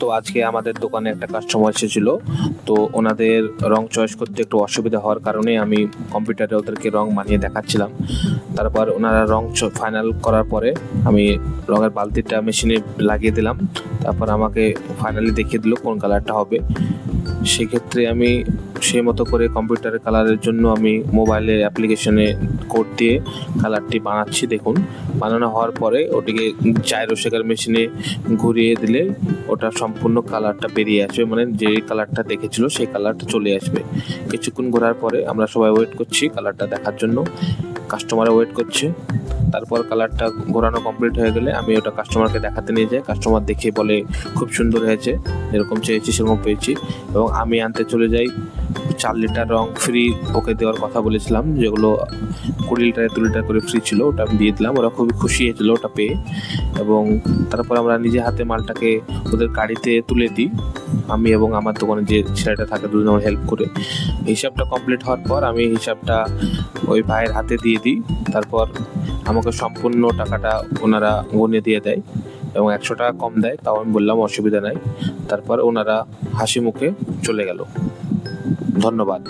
তো আজকে আমাদের দোকানে একটা কাস্টমার এসেছিল, তো ওনাদের রং চয়েস করতে একটু অসুবিধা হওয়ার কারণে আমি কম্পিউটারে ওদেরকে রং মানিয়ে দেখাচ্ছিলাম। তারপর ওনারা রং ফাইনাল করার পরে আমি রঙের বালতিটা মেশিনে লাগিয়ে দিলাম। তারপর আমাকে ফাইনালি দেখিয়ে দিল কোন কালারটা হবে। সেক্ষেত্রে আমি সেই মতো করে কম্পিউটারের কালারের জন্য আমি মোবাইলের অ্যাপ্লিকেশনে কোড দিয়ে কালারটি বানাচ্ছি। দেখুন, বানানো হওয়ার পরে ওটিকে জাইরো শেকার মেশিনে ঘুরিয়ে দিলে ওটা সম্পূর্ণ কালারটা বেরিয়ে আসবে, মানে যে কালারটা দেখেছিল সেই কালারটা চলে আসবে। কিছুক্ষণ ঘোরার পরে আমরা সবাই ওয়েট করছি কালারটা দেখার জন্য, কাস্টমারও ওয়েট করছে। তারপর কালারটা ঘোরানো কমপ্লিট হয়ে গেলে আমি ওটা কাস্টমারকে দেখাতে নিয়ে যাই। কাস্টমার দেখে বলে খুব সুন্দর হয়েছে, এরকম চেয়েছি সেরকম পেয়েছি। এবং আমি আনতে চলে যাই 4 লিটার রং ফ্রি ওকে দেওয়ার কথা বলেছিলাম, যেগুলো 20 লিটার 2 লিটার করে ফ্রি ছিল, ওটা আমি দিয়ে দিলাম। ওরা খুবই খুশি হয়েছিল ওটা পেয়ে। এবং তারপর আমরা নিজে হাতে মালটাকে ওদের গাড়িতে তুলে দিই, আমি এবং আমার দোকানে যে ছেলেটা থাকে দুজন আমার হেল্প করে। হিসাবটা কমপ্লিট হওয়ার পর আমি হিসাবটা ওই ভাইয়ের হাতে দিয়ে দিই। তারপর আমাকে সম্পূর্ণ টাকাটা ওনারা গুনে দিয়ে দেয় এবং 100 টাকা কম দেয়, তাও আমি বললাম অসুবিধা নাই। তারপর ওনারা হাসি মুখে চলে গেল। ধন্যবাদ।